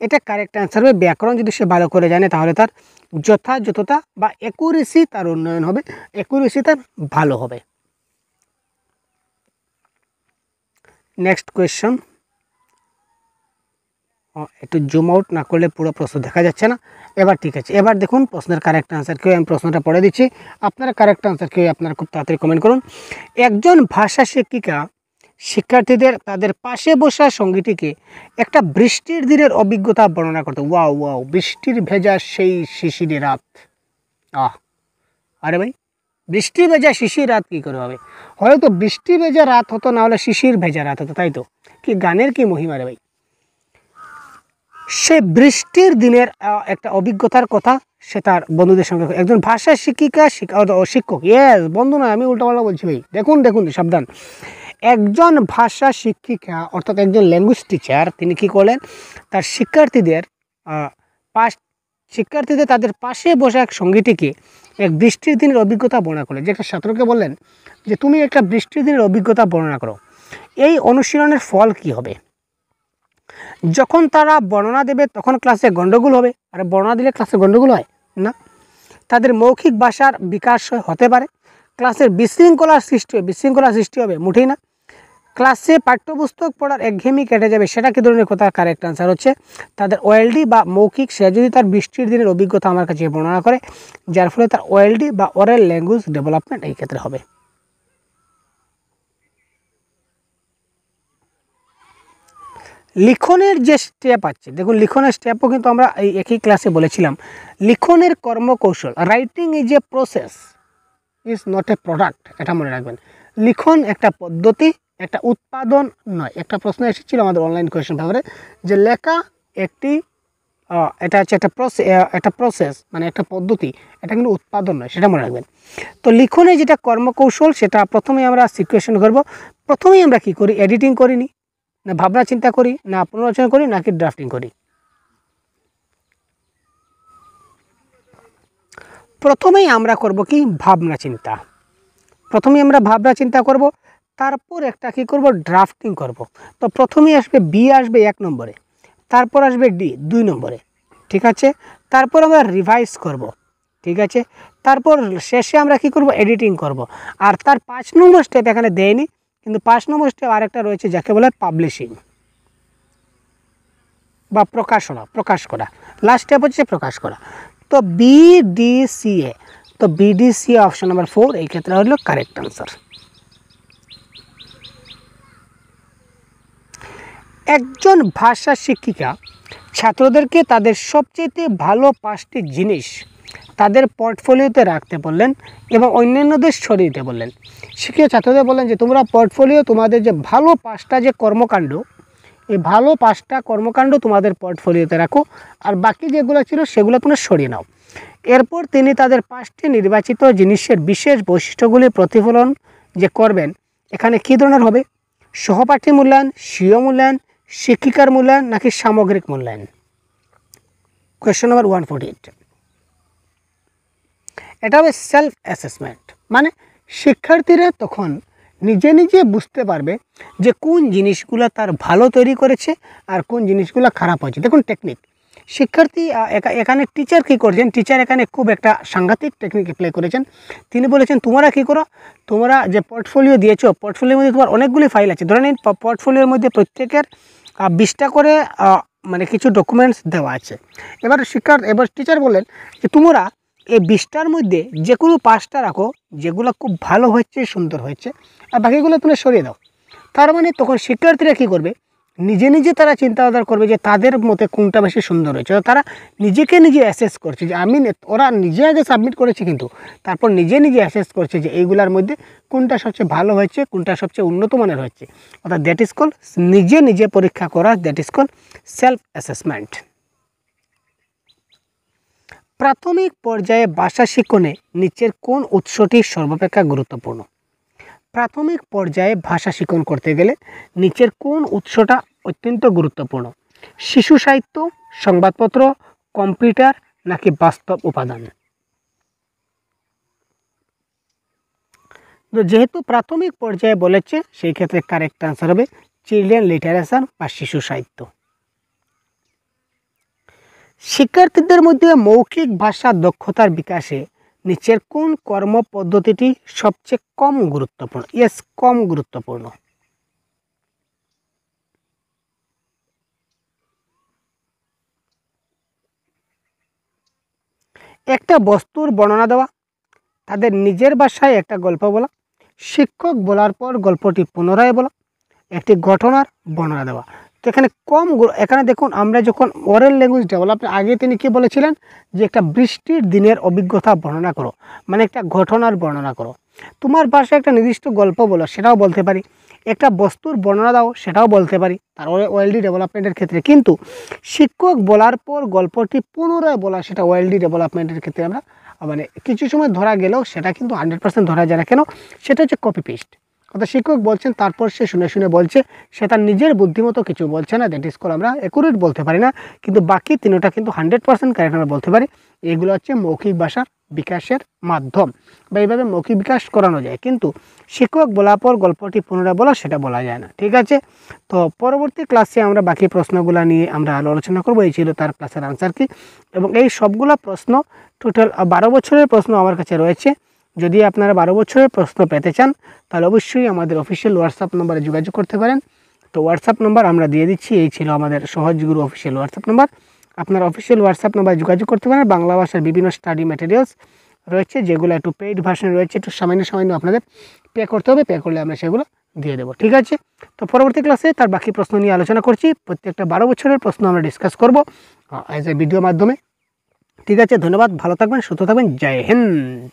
এটা কারেক্ট অ্যান্সার হবে। ব্যাকরণ যদি সে ভালো করে জানে তাহলে তার যথাযথতা বা অ্যাকুরেসি তার উন্নয়ন হবে, অ্যাকুরেসি তার ভালো হবে। নেক্সট কোয়েশ্চন, একটু জুম আউট না করলে পুরো প্রশ্ন দেখা যাচ্ছে না। এবার ঠিক আছে, এবার দেখুন প্রশ্নের কারেক্ট আনসার কেউ, আমি প্রশ্নটা পড়ে দিচ্ছি, আপনারা কারেক্ট আনসার কেউ আপনারা খুব তাড়াতাড়ি কমেন্ট করুন। একজন ভাষা শিক্ষিকা শিক্ষার্থীদের তাদের পাশে বসা সঙ্গীটিকে একটা বৃষ্টির দিনের অভিজ্ঞতা বর্ণনা করতে। ওয়াও ওয়াও, বৃষ্টির ভেজা সেই শিশির রাত। আরে ভাই, বৃষ্টি ভেজা শিশির রাত কী করে হবে? হয়তো বৃষ্টি ভেজা রাত হতো, না হলে শিশির ভেজা রাত হতো, তাই তো? কি গানের কি মহিমা রে ভাই। সে বৃষ্টির দিনের একটা অভিজ্ঞতার কথা সে তার বন্ধুদের সঙ্গে, একজন ভাষা শিক্ষিকা শিক্ষক, ইয়েস বন্ধু না, আমি উল্টাপাল্টা বলছি ভাই, দেখুন দেখুন সাবধান। একজন ভাষা শিক্ষিকা অর্থাৎ একজন ল্যাঙ্গুয়েজ টিচার, তিনি কি করলেন, তার শিক্ষার্থীদের তাদের পাশে বসা এক সঙ্গীটিকে এক বৃষ্টির দিনের অভিজ্ঞতা বর্ণনা করলেন। যে একটা ছাত্রকে বললেন যে তুমি একটা বৃষ্টির দিনের অভিজ্ঞতা বর্ণনা করো। এই অনুশীলনের ফল কি হবে? যখন তারা বর্ণনা দেবে তখন ক্লাসে গণ্ডগোল হবে। আর বর্ণনা দিলে ক্লাসে গণ্ডগোল হয় না। তাদের মৌখিক ভাষার বিকাশ হতে পারে। ক্লাসের বিশৃঙ্খলার সৃষ্টি হবে, মোটেই না। ক্লাসে পাঠ্যপুস্তক পড়ার একঘেয়েমি কেটে যাবে, সেটা কি ধরনের কথা? কারেক্ট আনসার হচ্ছে তাদের ওএলডি বা মৌখিক, সে যদি তার বৃষ্টির দিনের অভিজ্ঞতা আমার কাছে বর্ণনা করে, যার ফলে তার ওএলডি বা ওরাল ল্যাঙ্গুয়েজ ডেভেলপমেন্ট এই ক্ষেত্রে হবে। লিখনের যে স্টেপ আছে, দেখুন লিখনের স্টেপও কিন্তু আমরা এই একই ক্লাসে বলেছিলাম। লিখনের কর্মকৌশল, writing is a process, is not a product, এটা মনে রাখবেন। লিখন একটা পদ্ধতি, একটা উৎপাদন নয়। একটা প্রশ্ন এসেছিল আমাদের অনলাইন কোয়েশ্চেন পেপারে যে লেখা একটি এটা হচ্ছে একটা প্রসেস, মানে একটা পদ্ধতি, এটা কিন্তু উৎপাদন নয়, সেটা মনে রাখবেন। তো লিখনে যেটা কর্মকৌশল সেটা প্রথমেই আমরা সিকুয়েশন করব। প্রথমেই আমরা কি করি? এডিটিং করিনি, না ভাবনা চিন্তা করি, না পুনরালোচনা করি, নাকি ড্রাফটিং করি? প্রথমেই আমরা করব কি? ভাবনা চিন্তা। প্রথমেই আমরা ভাবনা চিন্তা করব, তারপর একটা কি করব? ড্রাফটিং করব। তো প্রথমেই আসবে বি, আসবে 1 নম্বরে, তারপর আসবে ডি 2 নম্বরে, ঠিক আছে। তারপর আমরা রিভাইজ করব, ঠিক আছে। তারপর শেষে আমরা কি করব? এডিটিং করব। আর তার 5 নম্বর স্টেপ এখানে দেয়নি, কিন্তু 5 নম্বর স্টেপ আরেকটা রয়েছে যাকে বলে পাবলিশিং বা প্রকাশ করা। লাস্ট স্টেপ হচ্ছে প্রকাশ করা। তো বিডিসিএ, তো বিডিসিএ অপশন নাম্বার 4 এই ক্ষেত্রে হলো কারেক্ট আনসার। একজন ভাষা শিক্ষিকা ছাত্রদেরকে তাদের সবচেয়ে ভালো 5টি জিনিস তাদের পোর্টফোলিওতে রাখতে বললেন এবং অন্যান্যদের ছড়িয়ে দিতে বললেন। শিক্ষিকা ছাত্রদের বললেন যে তোমরা পোর্টফোলিও, তোমাদের যে ভালো 5টা যে কর্মকাণ্ড, এই ভালো 5টা কর্মকাণ্ড তোমাদের পোর্টফোলিওতে রাখো, আর বাকি যেগুলো ছিল সেগুলো তোমরা সরিয়ে নাও। এরপর তিনি তাদের 5টি নির্বাচিত জিনিসের বিশেষ বৈশিষ্ট্যগুলি প্রতিফলন যে করবেন, এখানে কী ধরনের হবে? সহপাঠী মূল্যায়ন, স্বীয় মূল্যায়ন, শিক্ষিকার মূল্যায়ন, নাকি সামগ্রিক মূল্যায়ন? কোয়েশ্চন নাম্বার 148, এটা হবে সেলফ অ্যাসেসমেন্ট। মানে শিক্ষার্থীরা তখন নিজে নিজে বুঝতে পারবে যে কোন জিনিসগুলো তার ভালো তৈরি করেছে আর কোন জিনিসগুলো খারাপ হয়েছে। দেখুন টেকনিক, শিক্ষার্থী এখানে টিচার কী করেছেন, টিচার এখানে খুব একটা সাংঘাতিক টেকনিক অ্যাপ্লাই করেছেন। তিনি বলেছেন তোমরা কী করো, তোমরা যে পোর্টফোলিও দিয়েছো, পোর্টফোলিওর মধ্যে তোমার অনেকগুলি ফাইল আছে, ধরে নিন পোর্টফোলিওর মধ্যে প্রত্যেকের 20টা করে মানে কিছু ডকুমেন্টস দেওয়া আছে। এবার টিচার বললেন যে তোমরা এই 20টার মধ্যে যে কোনো 5টা রাখো যেগুলো খুব ভালো হচ্ছে, সুন্দর হয়েছে, আর বাকিগুলো তুমি সরিয়ে দাও। তার মানে তখন শিক্ষার্থীরা কী করবে? নিজে নিজে তারা চিন্তা ভাবনা করবে যে তাদের মতে কোনটা বেশি সুন্দর হয়েছে। তারা নিজেকে নিজে অ্যাসেস করছে যে ওরা নিজে আগে সাবমিট করেছে, কিন্তু তারপর নিজে নিজে অ্যাসেস করছে যে এইগুলার মধ্যে কোনটা সবচেয়ে ভালো হয়েছে, কোনটা সবচেয়ে উন্নত মানের হয়েছে। অর্থাৎ দ্যাট ইজ কল নিজে নিজে পরীক্ষা করা, that is call self assessment. প্রাথমিক পর্যায়ে ভাষা শিক্ষণে নিচের কোন উৎসটি সর্বাপেক্ষা গুরুত্বপূর্ণ? প্রাথমিক পর্যায়ে ভাষা শিক্ষণ করতে গেলে নিচের কোন উৎসটা অত্যন্ত গুরুত্বপূর্ণ? শিশু সাহিত্য, সংবাদপত্র, কম্পিউটার, নাকি বাস্তব উপাদান? তো যেহেতু প্রাথমিক পর্যায়ে বলেছে সেই ক্ষেত্রে কারেক্ট আনসার হবে চিলড্রেন লিটারেচার বা শিশু সাহিত্য। শিক্ষার্থীদের মধ্যে মৌখিক ভাষা দক্ষতার বিকাশে নিচের কোন কর্ম পদ্ধতিটি সবচেয়ে কম গুরুত্বপূর্ণ? ইয়েস, কম গুরুত্বপূর্ণ। একটা বস্তুর বর্ণনা দেওয়া, তাদের নিজের ভাষায় একটা গল্প বলা, শিক্ষক বলার পর গল্পটি পুনরায় বলা, একটি ঘটনার বর্ণনা দেওয়া। তো এখানে এখানে দেখুন, আমরা যখন ওরাল ল্যাঙ্গুয়েজ ডেভেলপের আগে তিনি কি বলেছিলেন যে একটা বৃষ্টির দিনের অভিজ্ঞতা বর্ণনা করো, মানে একটা ঘটনার বর্ণনা করো। তোমার ভাষায় একটা নির্দিষ্ট গল্প বলো, সেটাও বলতে পারি। একটা বস্তুর বর্ণনা দাও, সেটাও বলতে পারি তার ওএলডি ডেভেলপমেন্টের ক্ষেত্রে। কিন্তু শিক্ষক বলার পর গল্পটি পুনরায় বলা, সেটা ওএলডি ডেভেলপমেন্টের ক্ষেত্রে আমরা মানে কিছু সময় ধরা গেলেও সেটা কিন্তু 100% ধরা যায় না। কেন? সেটা হচ্ছে কপি পেস্ট। অর্থাৎ শিক্ষক বলছেন তারপর সে শুনে শুনে বলছে, সে তার নিজের বুদ্ধিমতো কিছু বলছে না, দ্যাট ইজ কল আমরা অ্যাকুরেট বলতে পারি না। কিন্তু বাকি তিনটা কিন্তু 100% কারেক্ট আমরা বলতে পারি। এগুলো হচ্ছে মৌখিক ভাষার বিকাশের মাধ্যম, বা এইভাবে মৌখিক বিকাশ করানো যায়। কিন্তু শিক্ষক বলার পর গল্পটি পুনরায় বলা, সেটা বলা যায় না। ঠিক আছে, তো পরবর্তী ক্লাসে আমরা বাকি প্রশ্নগুলো নিয়ে আমরা আলোচনা করবো। এই ছিল তার ক্লাসের আনসার কি, এবং এই সবগুলো প্রশ্ন টোটাল 12 বছরের প্রশ্ন আমার কাছে রয়েছে। যদি আপনারা 12 বছরের প্রশ্ন পেতে চান তাহলে অবশ্যই আমাদের অফিসিয়াল হোয়াটসঅ্যাপ নম্বরে যোগাযোগ করতে পারেন। তো হোয়াটসঅ্যাপ নম্বর আমরা দিয়ে দিচ্ছি, এই ছিল আমাদের সহজগুরু অফিসিয়াল হোয়াটসঅ্যাপ নম্বর। আপনারা অফিসিয়াল হোয়াটসঅ্যাপ নম্বরে যোগাযোগ করতে পারেন। বাংলা ভাষার বিভিন্ন স্টাডি ম্যাটেরিয়ালস রয়েছে, যেগুলো একটু পেইড ভার্সন রয়েছে, একটু সামান্য আপনাদের পে করতে হবে, পে করলে আমরা সেগুলো দিয়ে দেবো। ঠিক আছে, তো পরবর্তী ক্লাসে তার বাকি প্রশ্ন নিয়ে আলোচনা করছি। প্রত্যেকটা 12 বছরের প্রশ্ন আমরা ডিসকাস করবো অ্যাজ এ ভিডিও মাধ্যমে। ঠিক আছে, ধন্যবাদ, ভালো থাকবেন, সুস্থ থাকবেন, জয় হিন্দ।